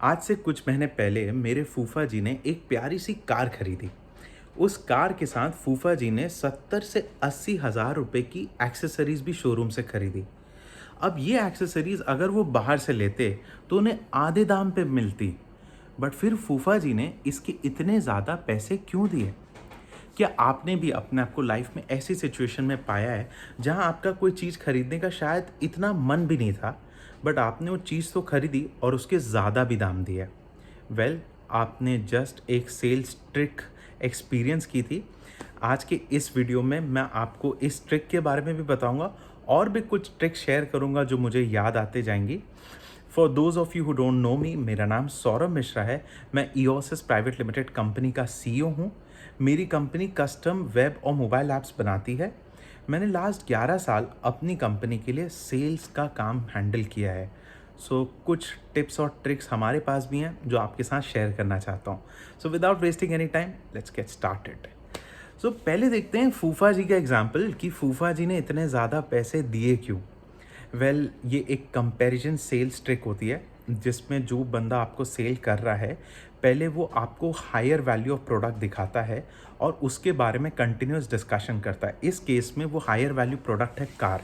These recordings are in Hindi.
आज से कुछ महीने पहले मेरे फूफा जी ने एक प्यारी सी कार खरीदी। उस कार के साथ फूफा जी ने 70 से 80 हज़ार रुपए की एक्सेसरीज भी शोरूम से खरीदी। अब ये एक्सेसरीज अगर वो बाहर से लेते तो उन्हें आधे दाम पे मिलती। बट फिर फूफा जी ने इसके इतने ज़्यादा पैसे क्यों दिए? क्या आपने भी अपने आप को लाइफ में ऐसी सिचुएशन में पाया है जहां आपका कोई चीज़ खरीदने का शायद इतना मन भी नहीं था, बट आपने वो चीज़ तो खरीदी और उसके ज़्यादा भी दाम दिया? वेल, आपने जस्ट एक सेल्स ट्रिक एक्सपीरियंस की थी। आज के इस वीडियो में मैं आपको इस ट्रिक के बारे में भी बताऊंगा और भी कुछ ट्रिक शेयर करूंगा जो मुझे याद आते जाएंगी। For those of you who don't know me, मेरा नाम सौरभ मिश्रा है। मैं ईओसिस प्राइवेट लिमिटेड कंपनी का सीईओ हूँ। मेरी कंपनी कस्टम वेब और मोबाइल ऐप्स बनाती है। मैंने लास्ट 11 साल अपनी कंपनी के लिए सेल्स का काम हैंडल किया है। सो कुछ टिप्स और ट्रिक्स हमारे पास भी हैं जो आपके साथ शेयर करना चाहता हूँ। So without wasting any time, let's get started. So पहले देखते हैं फूफा जी का एग्जाम्पल कि फूफा जी ने इतने ज़्यादा पैसे दिए क्यों। वेल, ये एक कंपैरिजन सेल्स ट्रिक होती है जिसमें जो बंदा आपको सेल कर रहा है, पहले वो आपको हायर वैल्यू ऑफ प्रोडक्ट दिखाता है और उसके बारे में कंटिन्यूस डिस्कशन करता है। इस केस में वो हायर वैल्यू प्रोडक्ट है कार।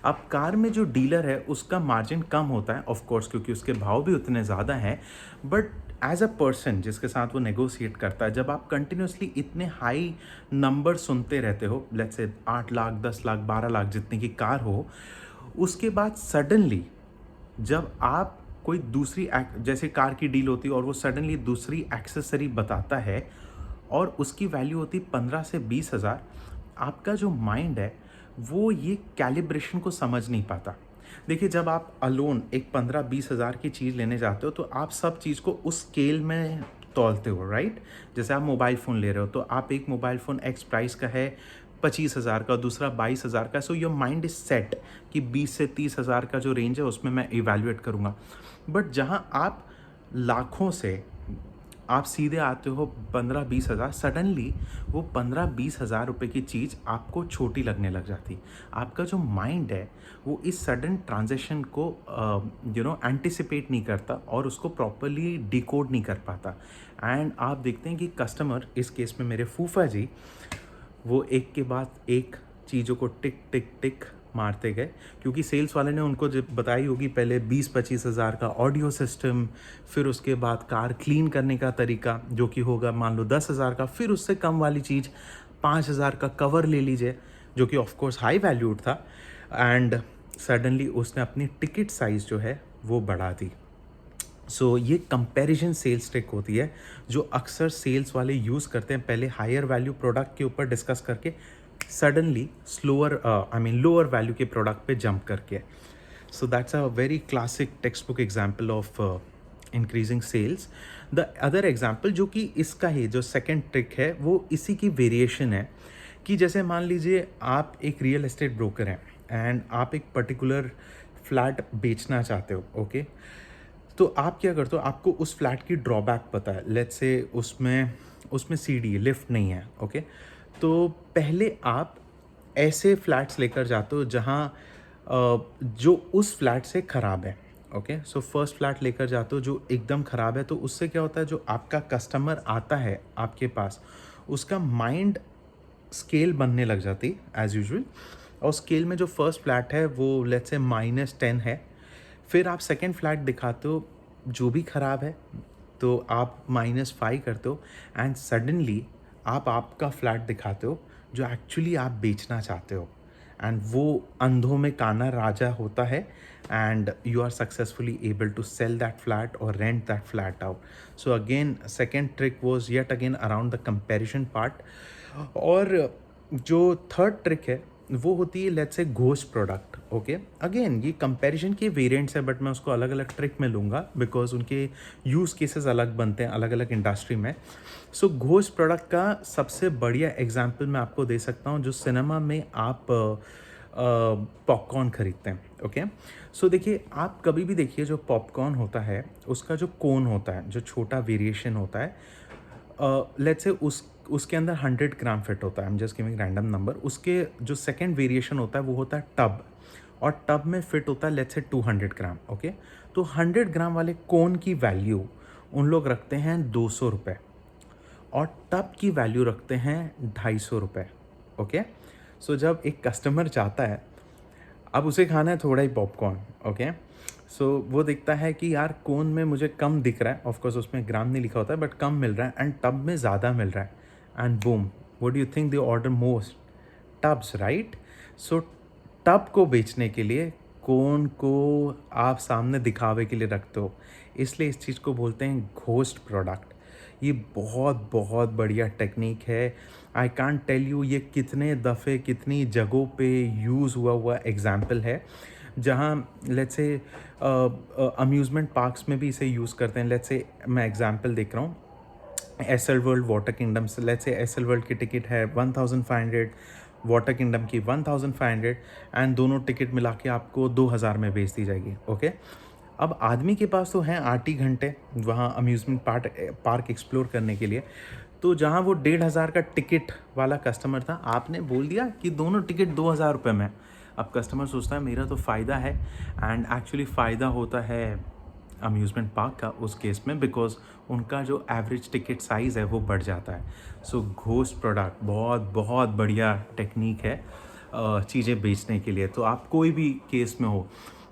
अब कार में जो डीलर है उसका मार्जिन कम होता है ऑफ कोर्स, क्योंकि उसके भाव भी उतने ज़्यादा हैं। बट एज अ पर्सन जिसके साथ वो नेगोशिएट करता है, जब आप कंटिन्यूसली इतने हाई नंबर सुनते रहते हो, लेट्स से 8 लाख, 10 लाख, 12 लाख जितने की कार हो, उसके बाद सडनली जब आप कोई दूसरी जैसे कार की डील होती है और वो सडनली दूसरी एक्सेसरी बताता है और उसकी वैल्यू होती 15 से 20 हज़ार, आपका जो माइंड है वो ये कैलिब्रेशन को समझ नहीं पाता। देखिए, जब आप अलोन एक 15-20 हज़ार की चीज़ लेने जाते हो तो आप सब चीज़ को उस स्केल में तौलते हो, राइट? जैसे आप मोबाइल फ़ोन ले रहे हो तो आप एक मोबाइल फ़ोन एक्स प्राइस का है 25 हज़ार का, दूसरा 22 हज़ार का। So your mind is set कि 20 से 30 हज़ार का जो रेंज है उसमें मैं इवेल्युएट करूँगा। बट जहाँ आप लाखों से आप सीधे आते हो 15-20 हज़ार, सडनली वो 15-20 हज़ार रुपये की चीज़ आपको छोटी लगने लग जाती। आपका जो माइंड है वो इस सडन ट्रांजेक्शन को एंटिसिपेट नहीं करता और उसको प्रॉपरली डिकोड नहीं कर पाता। एंड आप देखते हैं कि कस्टमर, इस केस में मेरे फूफा जी, वो एक के बाद एक चीज़ों को टिक टिक टिक मारते गए, क्योंकि सेल्स वाले ने उनको जब बताई होगी पहले 20-25 हज़ार का ऑडियो सिस्टम, फिर उसके बाद कार क्लीन करने का तरीका जो कि होगा मान लो 10 हज़ार का, फिर उससे कम वाली चीज़ 5 हज़ार का कवर ले लीजिए जो कि ऑफकोर्स हाई वैल्यूड था। एंड सडनली उसने अपनी टिकट साइज़ जो है वो बढ़ा दी। सो ये कंपैरिजन सेल्स ट्रिक होती है जो अक्सर सेल्स वाले यूज़ करते हैं, पहले हायर वैल्यू प्रोडक्ट के ऊपर डिस्कस करके सडनली स्लोअर लोअर वैल्यू के प्रोडक्ट पे जंप करके। So that's a very classic text book example of increasing sales. The other example जो कि इसका ही जो सेकेंड ट्रिक है वो इसी की वेरिएशन है कि जैसे मान लीजिए आप एक रियल एस्टेट ब्रोकर हैं एंड आप एक पर्टिकुलर फ्लैट बेचना चाहते हो, ओके? तो आप क्या करते हो, आपको उस फ्लैट की ड्रॉबैक पता है, लेट्स से उसमें उसमें सीढ़ी लिफ्ट नहीं है, ओके? तो पहले आप ऐसे फ्लैट्स लेकर जाते हो जहाँ जो उस फ्लैट से ख़राब है, ओके? सो फर्स्ट फ्लैट लेकर जाते हो जो एकदम ख़राब है, तो उससे क्या होता है, जो आपका कस्टमर आता है आपके पास, उसका माइंड स्केल बनने लग जाती एज़ यूजुअल। और स्केल में जो फर्स्ट फ्लैट है वो लेट्स से -10 है। फिर आप सेकंड फ्लैट दिखाते हो जो भी ख़राब है, तो आप -5 करते हो एंड सडनली आप आपका फ्लैट दिखाते हो जो एक्चुअली आप बेचना चाहते हो। एंड वो अंधों में काना राजा होता है and you are successfully able to sell that flat और rent that flat out. So again second trick was yet again around the comparison part. और जो थर्ड ट्रिक है वो होती है let's say ghost product, okay? Again ये कंपैरिजन के वेरिएंट्स है बट मैं उसको अलग अलग ट्रिक में लूँगा बिकॉज उनके यूज़ केसेस अलग बनते हैं अलग अलग इंडस्ट्री में। सो घोस्ट प्रोडक्ट का सबसे बढ़िया एग्जांपल मैं आपको दे सकता हूँ, जो सिनेमा में आप पॉपकॉर्न खरीदते हैं, ओके? सो देखिए, आप कभी भी देखिए जो पॉपकॉर्न होता है उसका जो कोन होता है, जो छोटा वेरिएशन होता है, लेट्स से उसके अंदर 100 ग्राम फिट होता है। I am just giving random number. उसके जो सेकंड वेरिएशन होता है वो होता है टब, और टब में फिट होता है लेट्स से 200 ग्राम, ओके? तो 100 ग्राम वाले कोन की वैल्यू उन लोग रखते हैं 200 रुपये और टब की वैल्यू रखते हैं 250 रुपये। ओके, सो जब एक कस्टमर चाहता है, अब उसे खाना है थोड़ा ही पॉपकॉर्न, ओके, सो वो देखता है कि यार कोन में मुझे कम दिख रहा है, ऑफकोर्स उसमें ग्राम नहीं लिखा होता है बट कम मिल रहा है, एंड टब में ज़्यादा मिल रहा है, and boom, what do you think they order most? Tubs, right? So tub को बेचने के लिए कोन को आप सामने दिखावे के लिए रखते हो, इसलिए इस चीज़ को बोलते हैं घोस्ट प्रोडक्ट। ये बहुत बहुत बढ़िया टेक्निक है। आई कांट टेल यू ये कितने दफ़े कितनी जगहों पे यूज़ हुआ हुआ एग्जाम्पल है, जहाँ लेट्स से अम्यूज़मेंट पार्क्स में भी इसे यूज़ करते हैं। लेट्स से मैं एग्जाम्पल देख रहा हूँ, एसएल वर्ल्ड वाटर किंगडम से, लेट्स से एसएल वर्ल्ड की टिकट है 1500, वाटर किंगडम की 1500, एंड दोनों टिकट मिला के आपको 2000 में बेच दी जाएगी। ओके, अब आदमी के पास तो हैं 8 ही घंटे वहाँ अम्यूज़मेंट पार्क एक्सप्लोर करने के लिए, तो जहाँ वो 1500 का टिकट वाला कस्टमर था, आपने बोल दिया कि दोनों टिकट 2000 रुपये में। अब कस्टमर सोचता है मेरा तो फ़ायदा है, एंड एक्चुअली फ़ायदा होता है अम्यूज़मेंट पार्क का उस केस में, बिकॉज उनका जो एवरेज टिकट साइज़ है वो बढ़ जाता है। सो घोस्ट प्रोडक्ट बहुत बहुत बढ़िया टेक्निक है चीज़ें बेचने के लिए। तो आप कोई भी केस में हो,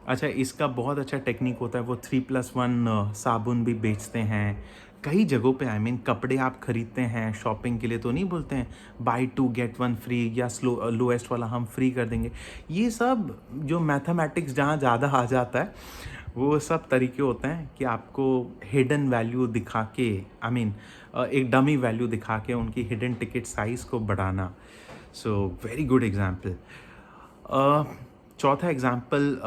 अच्छा इसका बहुत अच्छा टेक्निक होता है, वो 3+1 साबुन भी बेचते हैं कई जगहों पे। आई मीन कपड़े आप खरीदते हैं शॉपिंग के लिए तो नहीं बोलते हैं बाय 2 गेट 1 फ्री या लोएस्ट वाला हम फ्री कर देंगे। ये सब जो मैथमेटिक्स जहाँ ज़्यादा आ जाता है, वो सब तरीके होते हैं कि आपको हिडन वैल्यू दिखा के, आई मीन एक डमी वैल्यू दिखा के उनकी हिडन टिकट साइज़ को बढ़ाना। So very good example. चौथा एग्जाम्पल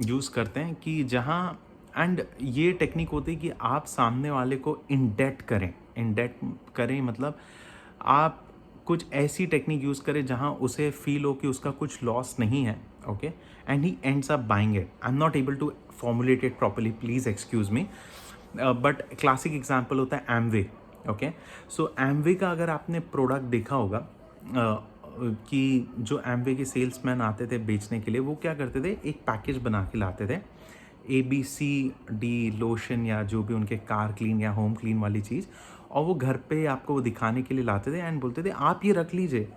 यूज़ करते हैं कि जहाँ, एंड ये टेक्निक होती है कि आप सामने वाले को इंडेट करें मतलब आप कुछ ऐसी टेक्निक यूज़ करें जहाँ उसे फील हो कि उसका कुछ लॉस नहीं है। Okay, and he ends up buying it. I am not able to formulate it properly, please excuse me, but classic example होता है एमवे। ओके, सो एमवे का अगर आपने प्रोडक्ट देखा होगा कि जो एमवे के सेल्समैन आते थे बेचने के लिए, वो क्या करते थे, एक पैकेज बना के लाते थे, ABCD लोशन या जो भी उनके कार क्लीन या होम क्लीन वाली चीज़, और वो घर पे आपको वो दिखाने के लिए लाते थे एंड बोलते थे आप ये रख लीजिए,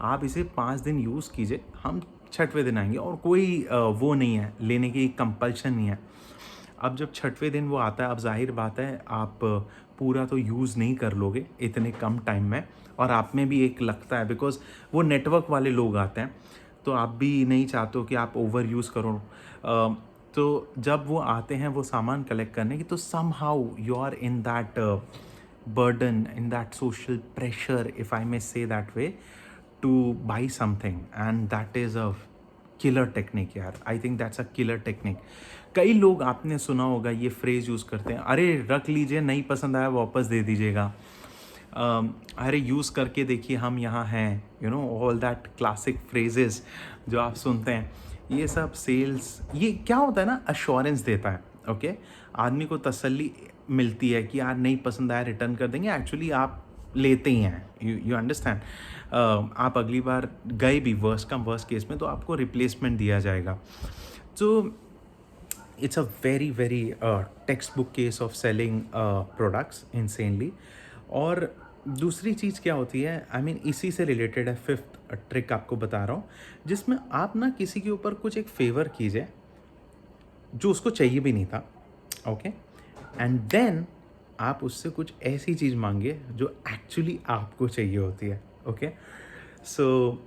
आप इसे 5 दिन यूज़ कीजिए, हम 6वें दिन आएंगे, और कोई वो नहीं है, लेने की कंपल्शन नहीं है। अब जब 6वें दिन वो आता है, अब जाहिर बात है आप पूरा तो यूज़ नहीं कर लोगे इतने कम टाइम में, और आप में भी एक लगता है बिकॉज वो नेटवर्क वाले लोग आते हैं, तो आप भी नहीं चाहते हो कि आप ओवर यूज़ करो। तो जब वो आते हैं वो सामान कलेक्ट करने की, तो somehow you are in that burden, in that social pressure, if I may say that way, to buy something, and that is a killer technique यार। I think that's a killer technique। कई लोग आपने सुना होगा ये फ्रेज यूज़ करते हैं, अरे रख लीजिए, नहीं पसंद आया वापस दे दीजिएगा, अरे यूज़ करके देखिए हम यहाँ हैं, you know all that classic phrases जो आप सुनते हैं। ये सब सेल्स, ये क्या होता है ना, अश्योरेंस देता है। ओके, आदमी को तसल्ली मिलती है कि यार नहीं पसंद आया रिटर्न कर देंगे, एक्चुअली आप लेते ही हैं, यू अंडरस्टैंड। आप अगली बार गए भी वर्स्ट कम वर्स्ट केस में, तो आपको रिप्लेसमेंट दिया जाएगा। तो it's a very very textbook case of selling products insanely। और दूसरी चीज़ क्या होती है, आई मीन इसी से रिलेटेड है, 5th ट्रिक आपको बता रहा हूँ, जिसमें आप ना किसी के ऊपर कुछ एक फेवर कीजिए जो उसको चाहिए भी नहीं था। ओके, एंड देन आप उससे कुछ ऐसी चीज़ मांगिए जो एक्चुअली आपको चाहिए होती है। Okay, so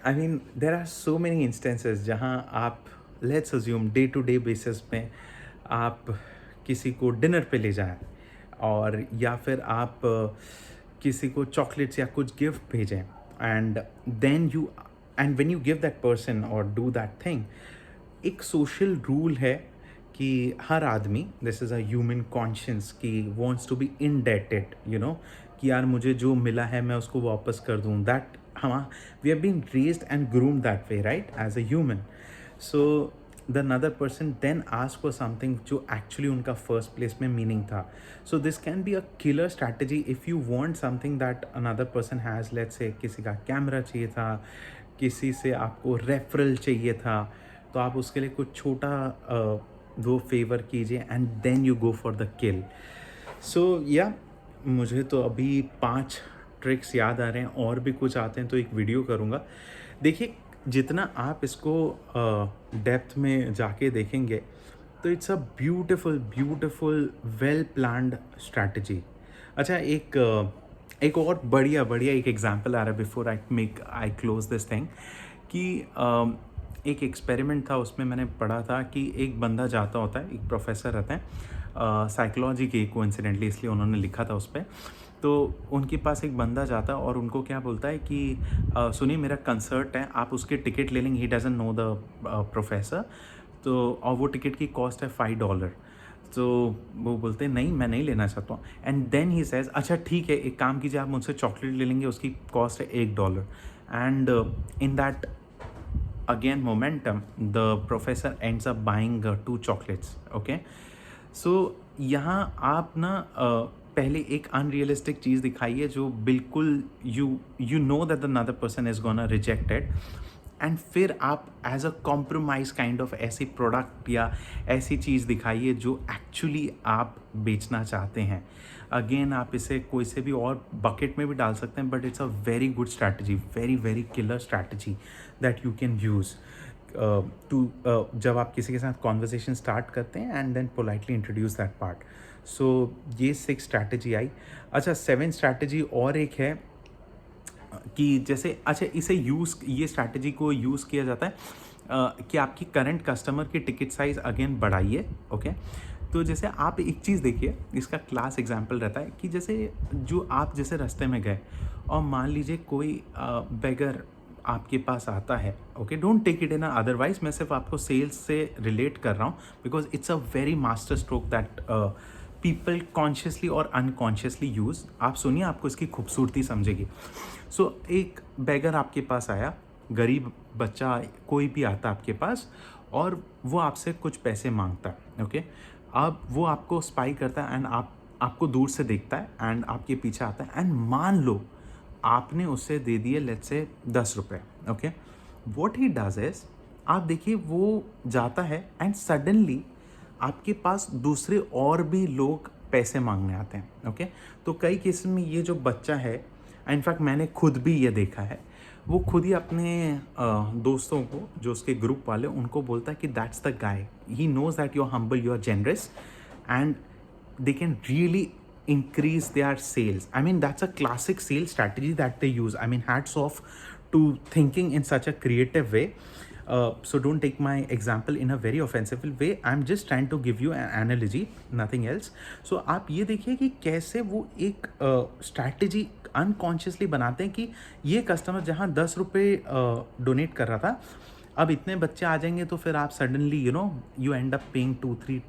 I mean there are so many instances जहाँ आप, let's assume day to day basis में आप किसी को डिनर पे ले जाएं, और या फिर आप किसी को चॉकलेट्स या कुछ गिफ्ट भेजें, and then you, and when you give that person और डू दैट थिंग, एक सोशल रूल है कि हर आदमी, this is a human conscious, कि wants to be indebted, you know, कि यार मुझे जो मिला है मैं उसको वापस कर दूँ। दैट हम, we have been raised and groomed that way, right, as a human. So the another person then ask for something जो एक्चुअली उनका फर्स्ट प्लेस में मीनिंग था। So this can be a killer strategy if you want something that another person has. Let's say किसी का कैमरा चाहिए था, किसी से आपको रेफरल चाहिए था, तो आप उसके लिए कुछ छोटा वो फेवर कीजिए and then you go for the kill. So या मुझे तो अभी 5 ट्रिक्स याद आ रहे हैं, और भी कुछ आते हैं तो एक वीडियो करूँगा। देखिए, जितना आप इसको डेप्थ में जाके देखेंगे तो it's a beautiful beautiful well planned strategy. अच्छा, एक और बढ़िया बढ़िया एक एग्जांपल आ रहा है before I close this thing, कि एक एक्सपेरिमेंट था, उसमें मैंने पढ़ा था कि एक बंदा जाता होता है, एक प्रोफेसर रहते हैं साइकोलॉजी के, कोइंसिडेंटली इसलिए उन्होंने लिखा था उस पर। तो उनके पास एक बंदा जाता है और उनको क्या बोलता है कि सुनिए, मेरा कंसर्ट है, आप उसके टिकट ले लेंगे। He doesn't know the professor. तो और वो टिकट की कॉस्ट है $5। तो वो बोलते हैं नहीं, मैं नहीं लेना चाहता हूँ। एंड देन ही सेज, अच्छा ठीक है, एक काम कीजिए, आप मुझसे चॉकलेट ले लेंगे, उसकी कॉस्ट है $1। And in that again momentum, the professor ends up buying 2 chocolates. Okay, so यहाँ आप ना पहले एक अनरियलिस्टिक चीज़ दिखाइए जो बिल्कुल you know that another person is gonna rejected, and फिर आप as a compromise kind of ऐसी प्रोडक्ट या ऐसी चीज़ दिखाइए जो एक्चुअली आप बेचना चाहते हैं। अगेन आप इसे कोई से भी और बकेट में भी डाल सकते हैं, but it's a very good strategy, very very killer strategy that you can use to जब आप किसी के साथ कॉन्वर्सेशन स्टार्ट करते हैं and then politely introduce that part. So ये 6 स्ट्रैटेजी आई। अच्छा, 7 स्ट्रैटेजी और एक है कि जैसे, अच्छा इसे ये स्ट्रैटेजी को यूज़ किया जाता है कि आपकी करंट कस्टमर की टिकट साइज़ अगेन बढ़ाइए। ओके, तो जैसे आप एक चीज़ देखिए, इसका क्लास एग्जांपल रहता है कि जैसे जो आप जैसे रास्ते में गए और मान लीजिए कोई बेगर आपके पास आता है। Okay, don't take it in otherwise, मैं सिर्फ आपको सेल्स से रिलेट कर रहा हूँ because it's a very master stroke that people consciously और अनकॉन्शियसली यूज़। आप सुनिए, आपको इसकी खूबसूरती समझेगी। सो एक बेगर आपके पास आया, गरीब बच्चा कोई भी आता आपके पास, और वो आपसे कुछ पैसे मांगता है। ओके, अब वो आपको स्पाई करता है एंड आपको दूर से देखता है एंड आपके पीछे आता है, एंड मान लो आपने उससे दे दिए let's say $10। Okay, what he does is, आप देखिए वो जाता है एंड सडनली आपके पास दूसरे और भी लोग पैसे मांगने आते हैं। ओके, तो कई केस में ये जो बच्चा है, इनफैक्ट मैंने खुद भी ये देखा है, वो खुद ही अपने दोस्तों को, जो उसके ग्रुप वाले, उनको बोलता है कि that's the guy, he knows that you are humble, you are generous, and they can really increase their sales. I mean, that's a classic sales strategy that they use. I mean, hats off to thinking in such a creative way. So don't take my example in a very offensive way. I'm just trying to give you an analogy, nothing else. So आप ये देखिए कि कैसे वो एक strategy unconsciously बनाते हैं कि ये कस्टमर जहाँ ₹10 डोनेट कर रहा था, अब इतने बच्चे आ जाएंगे तो फिर आप suddenly you end up paying 2-3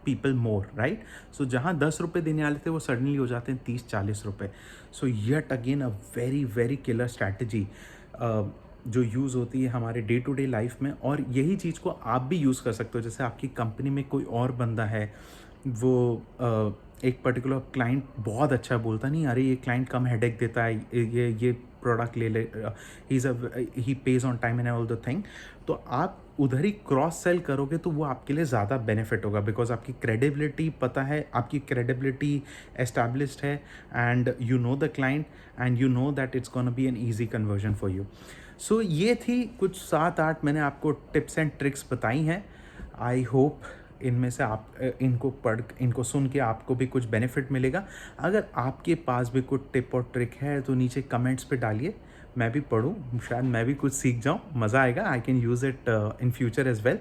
people more, right. So जहाँ ₹10 देने वाले थे वो सडनली हो जाते हैं ₹30-40। सो yet again a very very killer strategy जो यूज़ होती है हमारे डे टू डे लाइफ में, और यही चीज़ को आप भी यूज़ कर सकते हो। जैसे आपकी कंपनी में कोई और बंदा है, वो एक पर्टिकुलर क्लाइंट बहुत अच्छा बोलता, नहीं अरे ये क्लाइंट कम हेडेक देता है, ये प्रोडक्ट ले ले, he pays on time and all the thing, तो आप उधर ही क्रॉस सेल करोगे तो वो आपके लिए ज़्यादा बेनिफिट होगा, बिकॉज आपकी क्रेडिबिलिटी पता है, आपकी क्रेडिबिलिटी एस्टैब्लिश्ड है, and you know the client and you know that it's gonna be an easy conversion for you. So ये थी कुछ 7-8 मैंने आपको टिप्स एंड ट्रिक्स बताई हैं। आई होप इनमें से आप इनको सुन के आपको भी कुछ बेनिफिट मिलेगा। अगर आपके पास भी कुछ टिप और ट्रिक है तो नीचे कमेंट्स पे डालिए, मैं भी पढूँ, शायद मैं भी कुछ सीख जाऊँ, मज़ा आएगा। I can use it in future as well.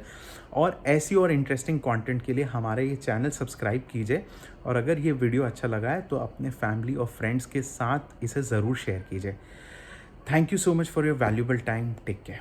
और ऐसी और इंटरेस्टिंग कंटेंट के लिए हमारे ये चैनल सब्सक्राइब कीजिए, और अगर ये वीडियो अच्छा लगा है तो अपने फैमिली और फ्रेंड्स के साथ इसे ज़रूर शेयर कीजिए। Thank you so much for your valuable time. Take care.